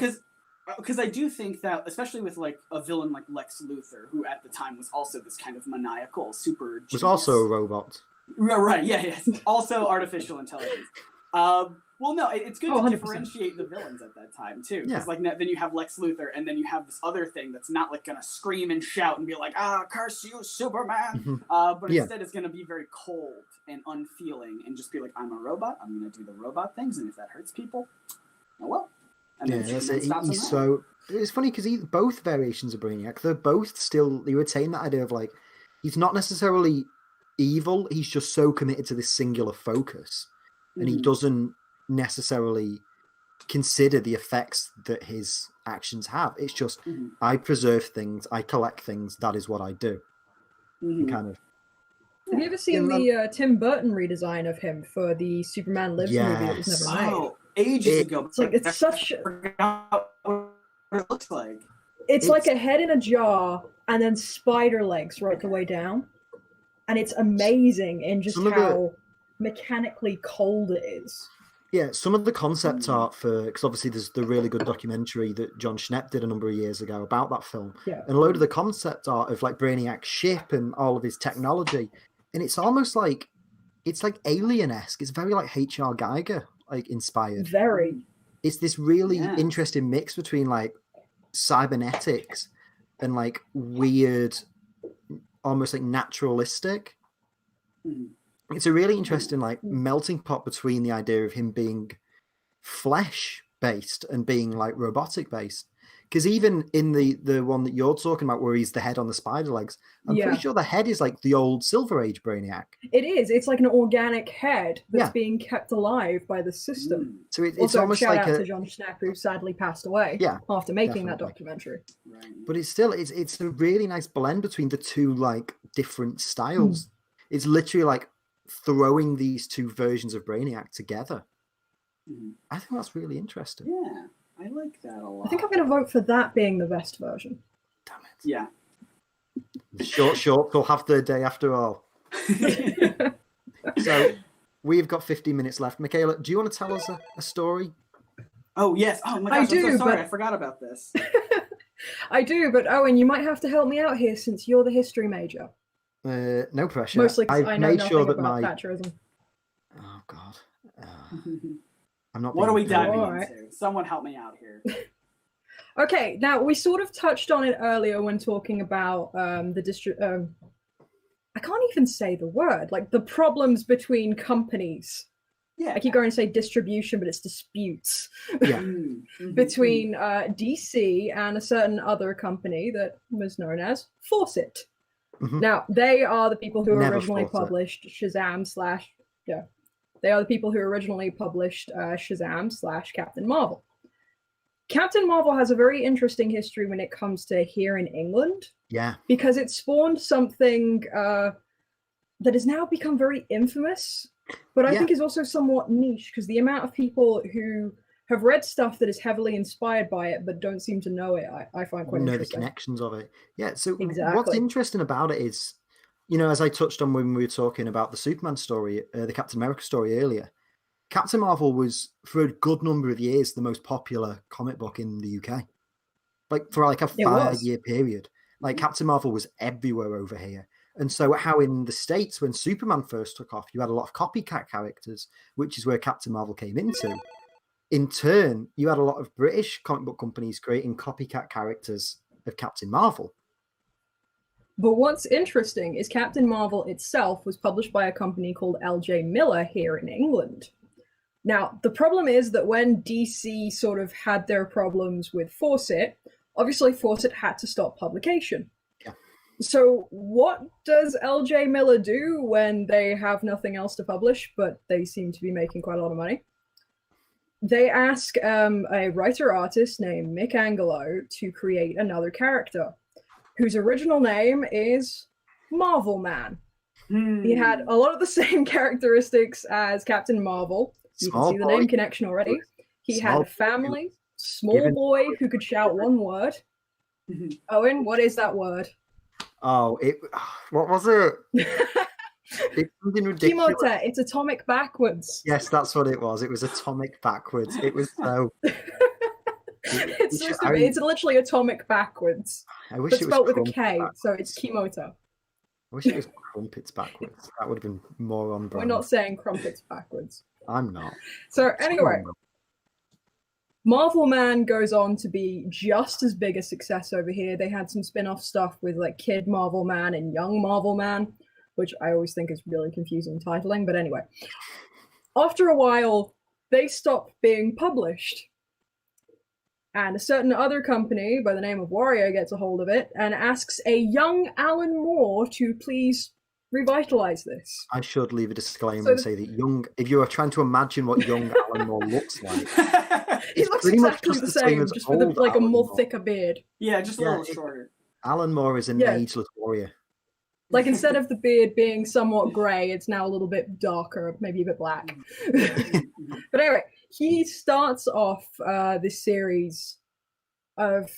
Because I do think that, especially with like a villain like Lex Luthor, who at the time was also this kind of maniacal super genius. Was also a robot. Right, yeah. Also artificial intelligence. Well, no, it's good to 100%. differentiate the villains at that time too. Because Yeah. like then you have Lex Luthor, and then you have this other thing that's not like gonna scream and shout and be like, curse you, Superman. But instead it's gonna be very cold and unfeeling and just be like, I'm a robot. I'm gonna do the robot things, and if that hurts people, oh well. And Yeah, then that's it it. stops him He's there. so. It's funny because both variations of Brainiac, they're both still, they retain that idea of like, he's not necessarily evil. He's just so committed to this singular focus, and he doesn't necessarily consider the effects that his actions have. It's just, I preserve things, I collect things. That is what I do. Kind of. Have you ever seen the Tim Burton redesign of him for the Superman Lives movie that was never made? Oh, ages ago. It's like it's such. I forgot what it looks like. It's like a head in a jar and then spider legs right the way down, and it's amazing in just how mechanically cold it is. Yeah, some of the concept art because obviously there's the really good documentary that John Schnepp did a number of years ago about that film. Yeah. And a load of the concept art of like Brainiac's ship and all of his technology. And it's almost like, it's like alien-esque. It's very like H.R. Geiger, like inspired. Very. It's this really interesting mix between like cybernetics and like weird, almost like naturalistic. It's a really interesting like melting pot between the idea of him being flesh based and being like robotic based. Because even in the one that you're talking about where he's the head on the spider legs, I'm pretty sure the head is like the old Silver Age Brainiac. It is. It's like an organic head that's being kept alive by the system. So it's also, almost shout like out to John Schnepp, who sadly passed away after making that documentary. Right. But it's still it's a really nice blend between the two like different styles. It's literally like throwing these two versions of Brainiac together. I think that's really interesting. Yeah, I like that a lot. I think I'm going to vote for that being the best version. Damn it. Yeah. Short, we'll have the day after all. So we've got 15 minutes left. Michaela, do you want to tell us a story? Oh, yes. Oh, my gosh, I'm so sorry. I forgot about this. I do, but Owen, you might have to help me out here since you're the history major. No pressure. Mostly because I know made nothing sure that about Thatcherism. Oh, God. I'm not. What are we diving All into? right. Someone help me out here. Okay, now we sort of touched on it earlier when talking about the I can't even say the word, like the problems between companies. Yeah. I keep going to say distribution, but it's disputes Yeah. between DC and a certain other company that was known as Fawcett. Now, they are the people who Never originally Fawcett. published Shazam / They are the people who originally published Shazam / Captain Marvel. Captain Marvel has a very interesting history when it comes to here in England. Yeah. Because it spawned something that has now become very infamous, but I think is also somewhat niche, because the amount of people who have read stuff that is heavily inspired by it but don't seem to know it, I find quite interesting. The connections of it. Yeah, so Exactly. What's interesting about it is, as I touched on when we were talking about the Superman story, the Captain America story earlier, Captain Marvel was, for a good number of years, the most popular comic book in the UK. Like, for like a 5-year period. Like, Captain Marvel was everywhere over here. And so how in the States, when Superman first took off, you had a lot of copycat characters, which is where Captain Marvel came into. In turn, you had a lot of British comic book companies creating copycat characters of Captain Marvel. But what's interesting is Captain Marvel itself was published by a company called L.J. Miller here in England. Now, the problem is that when DC sort of had their problems with Fawcett, obviously Fawcett had to stop publication. Yeah. So what does L.J. Miller do when they have nothing else to publish, but they seem to be making quite a lot of money? They ask a writer-artist named Mick Angelo to create another character, whose original name is Marvelman. He had a lot of the same characteristics as Captain Marvel. You can see the name connection already. He had a family, small boy who could shout one word. Owen, what is that word? Oh, what was it? It's something ridiculous. Kimota, it's atomic backwards. Yes, that's what it was. It was atomic backwards. It was so... It's literally atomic backwards. I wish it was spelled with a K, backwards. So it's Kimota. I wish it was crumpets backwards. That would have been more on brand. We're not saying crumpets backwards. I'm not. So anyway, Marvelman goes on to be just as big a success over here. They had some spin-off stuff with like Kid Marvelman and Young Marvelman, which I always think is really confusing titling. But anyway, after a while, they stopped being published. And a certain other company by the name of Warrior gets a hold of it and asks a young Alan Moore to please revitalize this. I should leave a disclaimer and say that if you are trying to imagine what young Alan Moore looks like, he looks exactly the same, just with a more thicker beard. Yeah, just a little shorter. Alan Moore is an ageless warrior. Like, instead of the beard being somewhat grey, it's now a little bit darker, maybe a bit black. But anyway, he starts off this series of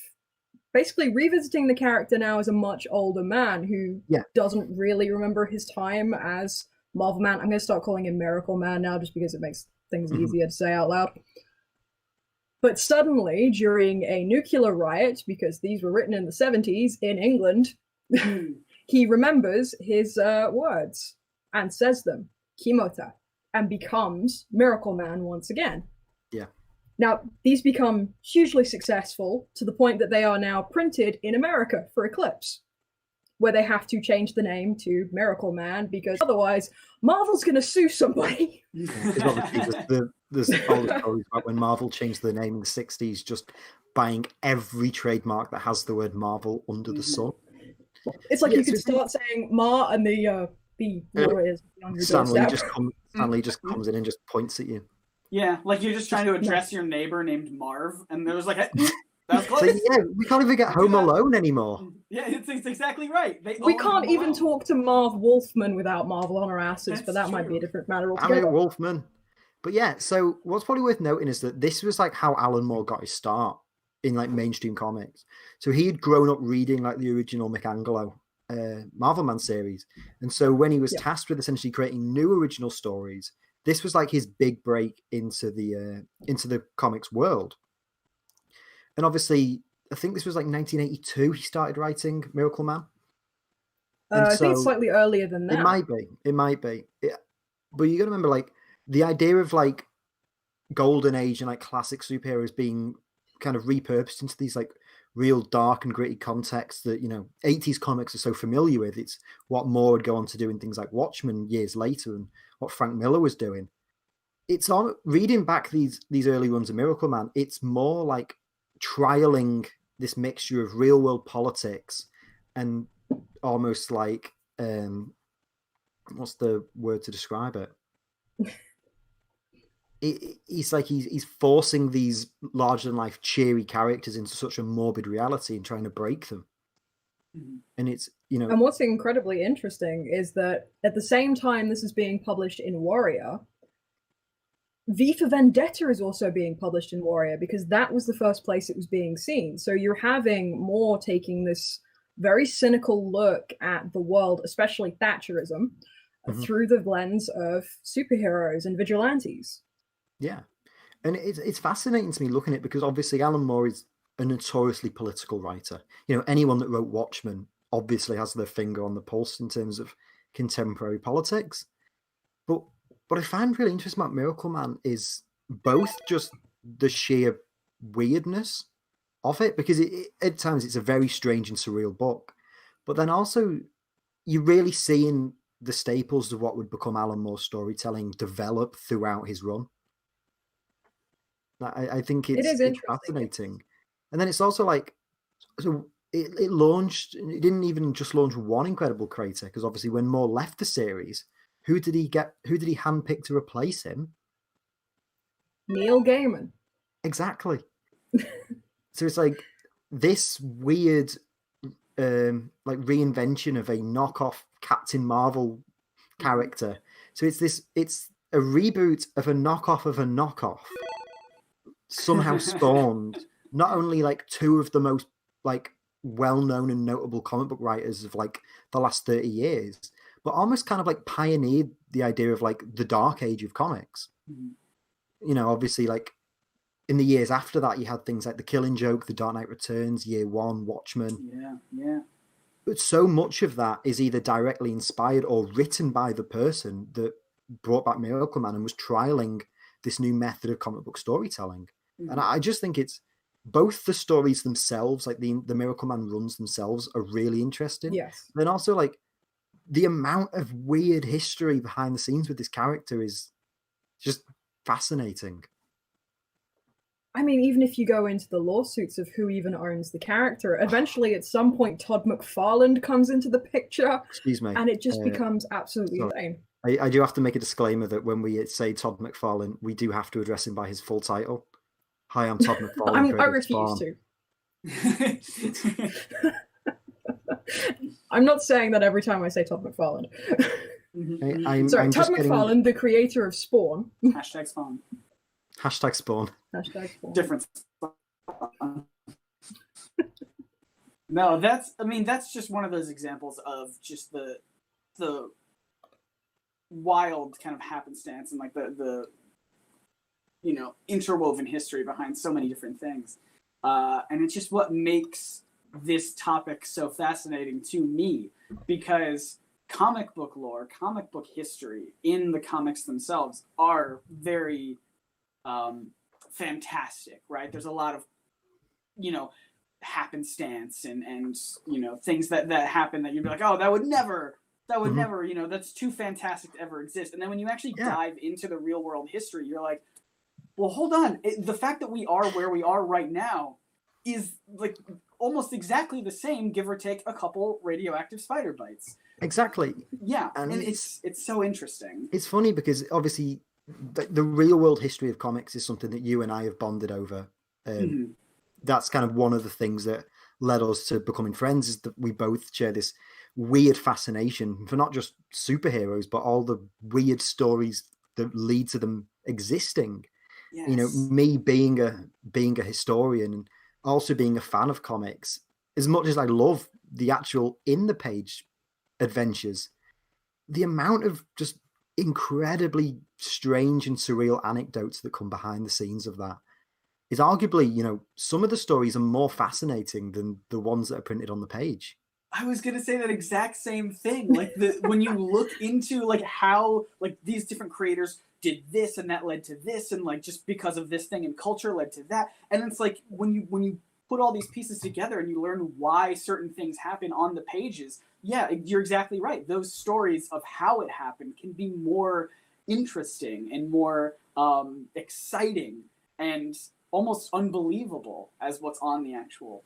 basically revisiting the character now as a much older man who doesn't really remember his time as Marvelman. I'm going to start calling him Miracle Man now just because it makes things easier to say out loud. But suddenly, during a nuclear riot, because these were written in the 70s in England, he remembers his words and says them, Kimota, and becomes Miracle Man once again. Yeah. Now, these become hugely successful to the point that they are now printed in America for Eclipse, where they have to change the name to Miracle Man because otherwise Marvel's going to sue somebody. There's all the stories about when Marvel changed their name in the 60s, just buying every trademark that has the word Marvel under the sun. It's like you could start saying Ma and the lawyers on your doorstep. Stanley just comes in and just points at you. Yeah, like you're just trying to address your neighbor named Marv, and there was like, that was close. So, we can't even get Home Alone anymore. Yeah, it's exactly right. We can't even talk to Marv Wolfman without Marvel on our asses, but that might be a different matter altogether. Wolfman. But yeah, so what's probably worth noting is that this was like how Alan Moore got his start in like mainstream comics. So he had grown up reading like the original Michelangelo Marvelman series, and so when he was tasked with essentially creating new original stories, this was like his big break into the comics world. And obviously, I think this was like 1982 he started writing Miracle Man. I think it's slightly earlier than that. It might be. But you got to remember, like, the idea of like golden age and like classic superheroes being kind of repurposed into these like real dark and gritty contexts that 80s comics are so familiar with. It's what Moore would go on to do in things like Watchmen years later, and what Frank Miller was doing. It's on reading back these early runs of Miracle Man. It's more like trialing this mixture of real world politics and almost like what's the word to describe it? he's forcing these larger than life cheery characters into such a morbid reality and trying to break them. And it's, you know, and what's incredibly interesting is that at the same time this is being published in Warrior, V for Vendetta is also being published in Warrior, because that was the first place it was being seen. So you're having more taking this very cynical look at the world, especially Thatcherism, through the lens of superheroes and vigilantes. Yeah. And it's fascinating to me looking at it, because obviously Alan Moore is a notoriously political writer. You know, anyone that wrote Watchmen obviously has their finger on the pulse in terms of contemporary politics. But what I find really interesting about Miracle Man is both just the sheer weirdness of it, because at times it's a very strange and surreal book, but then also you're really seeing the staples of what would become Alan Moore's storytelling develop throughout his run. I think it's fascinating. And then it's also like, so it launched, it didn't even just launch one incredible creator, because obviously when Moore left the series, who did he handpick to replace him? Neil Gaiman. Exactly. So it's like this weird like reinvention of a knockoff Captain Marvel character. So it's a reboot of a knockoff somehow spawned not only like two of the most like well-known and notable comic book writers of like the last 30 years, but almost kind of like pioneered the idea of like the dark age of comics. You know, obviously like in the years after that, you had things like The Killing Joke, The Dark Knight Returns, Year One, Watchmen. Yeah. But so much of that is either directly inspired or written by the person that brought back Miracle Man and was trialing this new method of comic book storytelling. And I just think it's both the stories themselves, like the Miracle Man runs themselves, are really interesting. Yes. Then also like the amount of weird history behind the scenes with this character is just fascinating. I mean, even if you go into the lawsuits of who even owns the character, eventually at some point Todd McFarlane comes into the picture. Excuse me. And it just becomes absolutely insane. I do have to make a disclaimer that when we say Todd McFarlane, we do have to address him by his full title. Hi, I'm Todd McFarlane. I refuse to. I'm not saying that every time I say Todd McFarlane. Sorry, Todd McFarlane, the creator of Spawn. Hashtag Spawn. Hashtag Spawn. Hashtag Spawn. Difference. No, that's just one of those examples of just the wild kind of happenstance and like the you know, interwoven history behind so many different things. And it's just what makes this topic so fascinating to me, because comic book lore, comic book history in the comics themselves are very fantastic, right? There's a lot of, you know, happenstance and you know, things that happen that you'd be like, oh, that would never, you know, that's too fantastic to ever exist. And then when you actually dive into the real world history, you're like, well, hold on. The fact that we are where we are right now is like almost exactly the same, give or take a couple radioactive spider bites. Exactly. Yeah, and it's so interesting. It's funny because obviously the real world history of comics is something that you and I have bonded over. That's kind of one of the things that led us to becoming friends, is that we both share this weird fascination for not just superheroes, but all the weird stories that lead to them existing. Yes. You know, me being a historian and also being a fan of comics, as much as I love the actual in the page adventures, the amount of just incredibly strange and surreal anecdotes that come behind the scenes of that is arguably, you know, some of the stories are more fascinating than the ones that are printed on the page. I was gonna say that exact same thing. Like when you look into like how like these different creators did this and that led to this, and like just because of this thing and culture led to that, and it's like when you put all these pieces together and you learn why certain things happen on the pages. Yeah, you're exactly right. Those stories of how it happened can be more interesting and more exciting and almost unbelievable as what's on the actual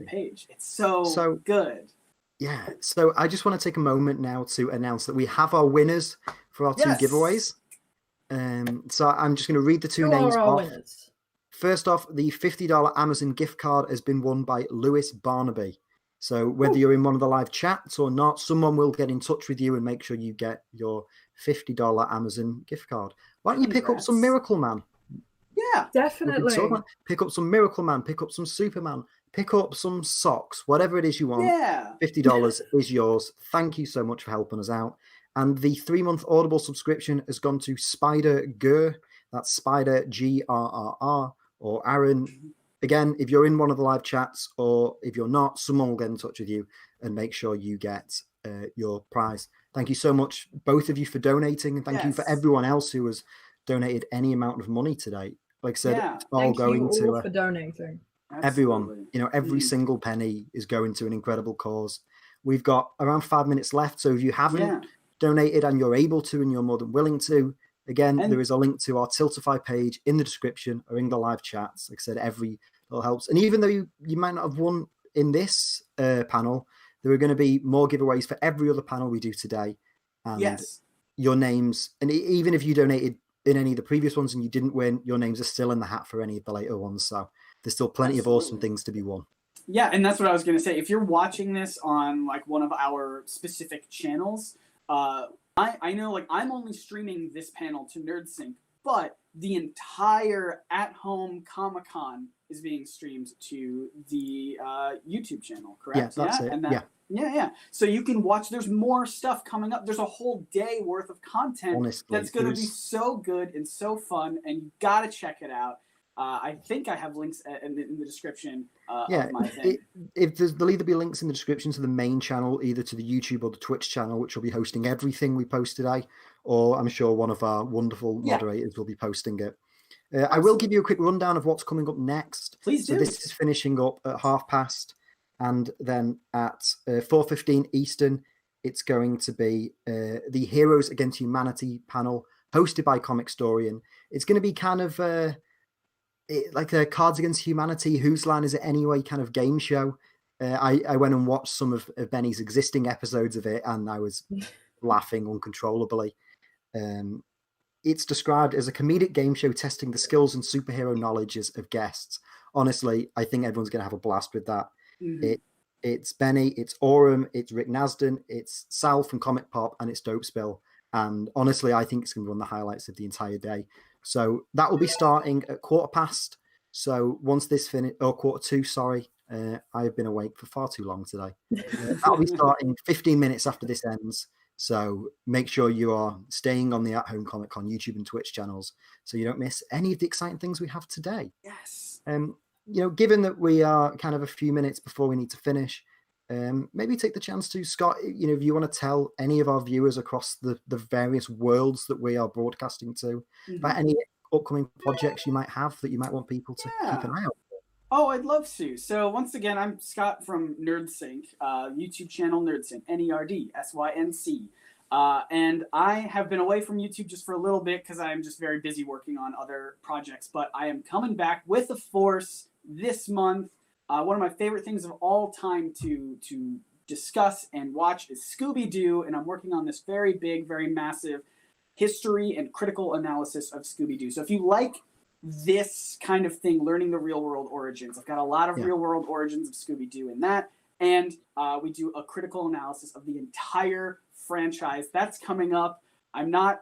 page. It's so good. Yeah. So I just want to take a moment now to announce that we have our winners for our two giveaways. So I'm just going to read the two Who names are our off. winners? First off, the $50 Amazon gift card has been won by Lewis Barnaby. So whether you're in one of the live chats or not, someone will get in touch with you and make sure you get your $50 Amazon gift card. Why don't you pick up some Miracle Man? Yeah, Definitely. Pick up some Miracle Man, pick up some Superman, pick up some socks, whatever it is you want. Yeah. $50 is yours. Thank you so much for helping us out. And the 3-month Audible subscription has gone to Spider Grr. That's Spider GRRR. Or Aaron. Again, if you're in one of the live chats, or if you're not, someone will get in touch with you and make sure you get your prize. Thank you so much, both of you, for donating, and thank you for everyone else who has donated any amount of money today. Like I said, it's all thank going you all to for donating. Everyone. Every single penny is going to an incredible cause. We've got around 5 minutes left, so if you haven't donated and you're able to, and you're more than willing to, again, there is a link to our Tiltify page in the description or in the live chats. Like I said, every little helps. And even though you might not have won in this panel, there are going to be more giveaways for every other panel we do today. And your names, and even if you donated in any of the previous ones and you didn't win, your names are still in the hat for any of the later ones. So there's still plenty of awesome things to be won. Yeah, and that's what I was going to say. If you're watching this on like one of our specific channels, I know, like, I'm only streaming this panel to NerdSync, but the entire at-home Comic-Con is being streamed to the YouTube channel, correct? Yeah, that's it. Yeah. So you can watch. There's more stuff coming up. There's a whole day worth of content that's going to be so good and so fun, and you got to check it out. I think I have links in the description of my thing. There'll either be links in the description to the main channel, either to the YouTube or the Twitch channel, which will be hosting everything we post today, or I'm sure one of our wonderful moderators will be posting it. I will give you a quick rundown of what's coming up next. Please do. So this is finishing up at past, and then at 4:15 Eastern, it's going to be the Heroes Against Humanity panel, hosted by Comic Storian. It's going to be kind of like a Cards Against Humanity, Whose Line Is It Anyway kind of game show. I went and watched some of Benny's existing episodes of it, and I was laughing uncontrollably. It's described as a comedic game show testing the skills and superhero knowledges of guests. Honestly, I think everyone's going to have a blast with that. Mm-hmm. It's Benny, it's Aurum, it's Rick Nasdon, it's Sal from Comic Pop, and it's Dope Spill. And honestly, I think it's going to be one of the highlights of the entire day. So that will be starting at past. So once this finishes, or 2:45, sorry, I've been awake for far too long today. That'll be starting 15 minutes after this ends. So make sure you are staying on the At Home Comic Con YouTube and Twitch channels so you don't miss any of the exciting things we have today. Yes. Given that we are kind of a few minutes before we need to finish, maybe take the chance to, Scott, if you want to tell any of our viewers across the various worlds that we are broadcasting to about any upcoming projects you might have that you might want people to keep an eye out. Oh, I'd love to. So once again, I'm Scott from NerdSync, YouTube channel NerdSync, NerdSync. And I have been away from YouTube just for a little bit because I'm just very busy working on other projects. But I am coming back with a force this month. One of my favorite things of all time to discuss and watch is Scooby-Doo. And I'm working on this very big, very massive history and critical analysis of Scooby-Doo. So if you like this kind of thing, learning the real world origins, I've got a lot of real world origins of Scooby-Doo in that, and we do a critical analysis of the entire franchise. That's coming up. I'm not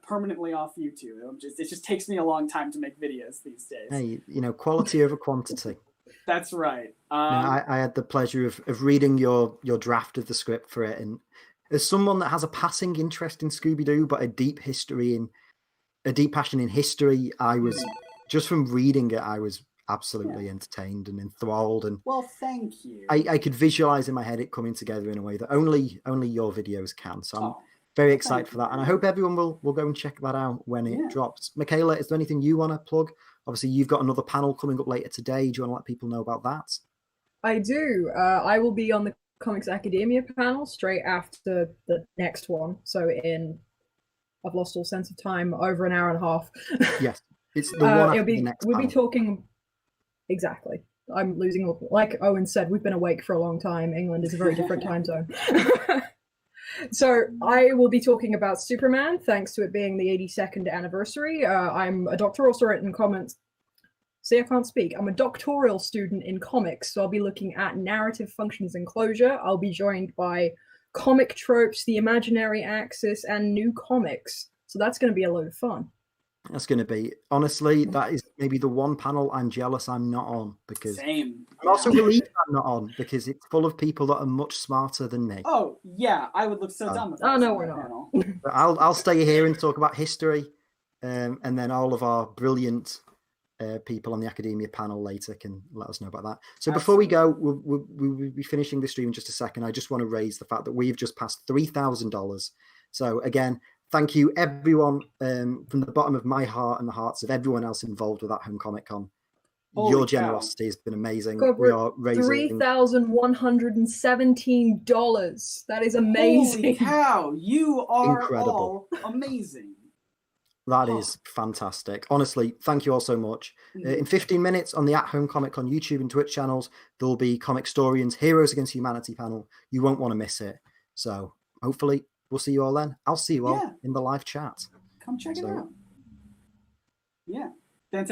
permanently off YouTube. It just takes me a long time to make videos these days. Hey, quality over quantity. That's right. I had the pleasure of reading your draft of the script for it, and as someone that has a passing interest in Scooby-Doo but a deep passion in history, I was just from reading it, I was absolutely entertained and enthralled. And well, thank you. I could visualize in my head it coming together in a way that only your videos can. So I'm very excited for that, and I hope everyone will go and check that out when it drops. Michaela, is there anything you want to plug? Obviously, you've got another panel coming up later today. Do you want to let people know about that? I do. I will be on the Comics Academia panel straight after the next one. So I've lost all sense of time, over an hour and a half. Yes, it's the one after the next We'll panel. be talking, exactly. I'm losing, like Owen said, we've been awake for a long time. England is a very different time zone. So I will be talking about Superman, thanks to it being the 82nd anniversary. I'm a doctoral student in comics. See, I can't speak. I'm a doctoral student in comics, so I'll be looking at narrative functions and closure. I'll be joined by comic tropes, the imaginary axis, and new comics. So that's going to be a load of fun. That's going to be, honestly, that is maybe the one panel I'm jealous I'm not on, because Same. I'm also relieved I'm not on, because it's full of people that are much smarter than me. Oh yeah, I would look so dumb with that. Oh no, we're not. But I'll stay here and talk about history, and then all of our brilliant people on the academia panel later can let us know about that. So before we go, we'll be finishing the stream in just a second. I just want to raise the fact that we've just passed $3,000. So again, thank you everyone, from the bottom of my heart and the hearts of everyone else involved with At Home Comic Con. Your generosity has been amazing. God, we are raising $3,117. That is amazing. Holy cow, you are Incredible. all amazing. That is fantastic. Honestly, thank you all so much. In 15 minutes on the At Home Comic Con YouTube and Twitch channels, there will be Comic Storians Heroes Against Humanity panel. You won't want to miss it. So hopefully we'll see you all then. I'll see you all in the live chat. Come check it out. Yeah.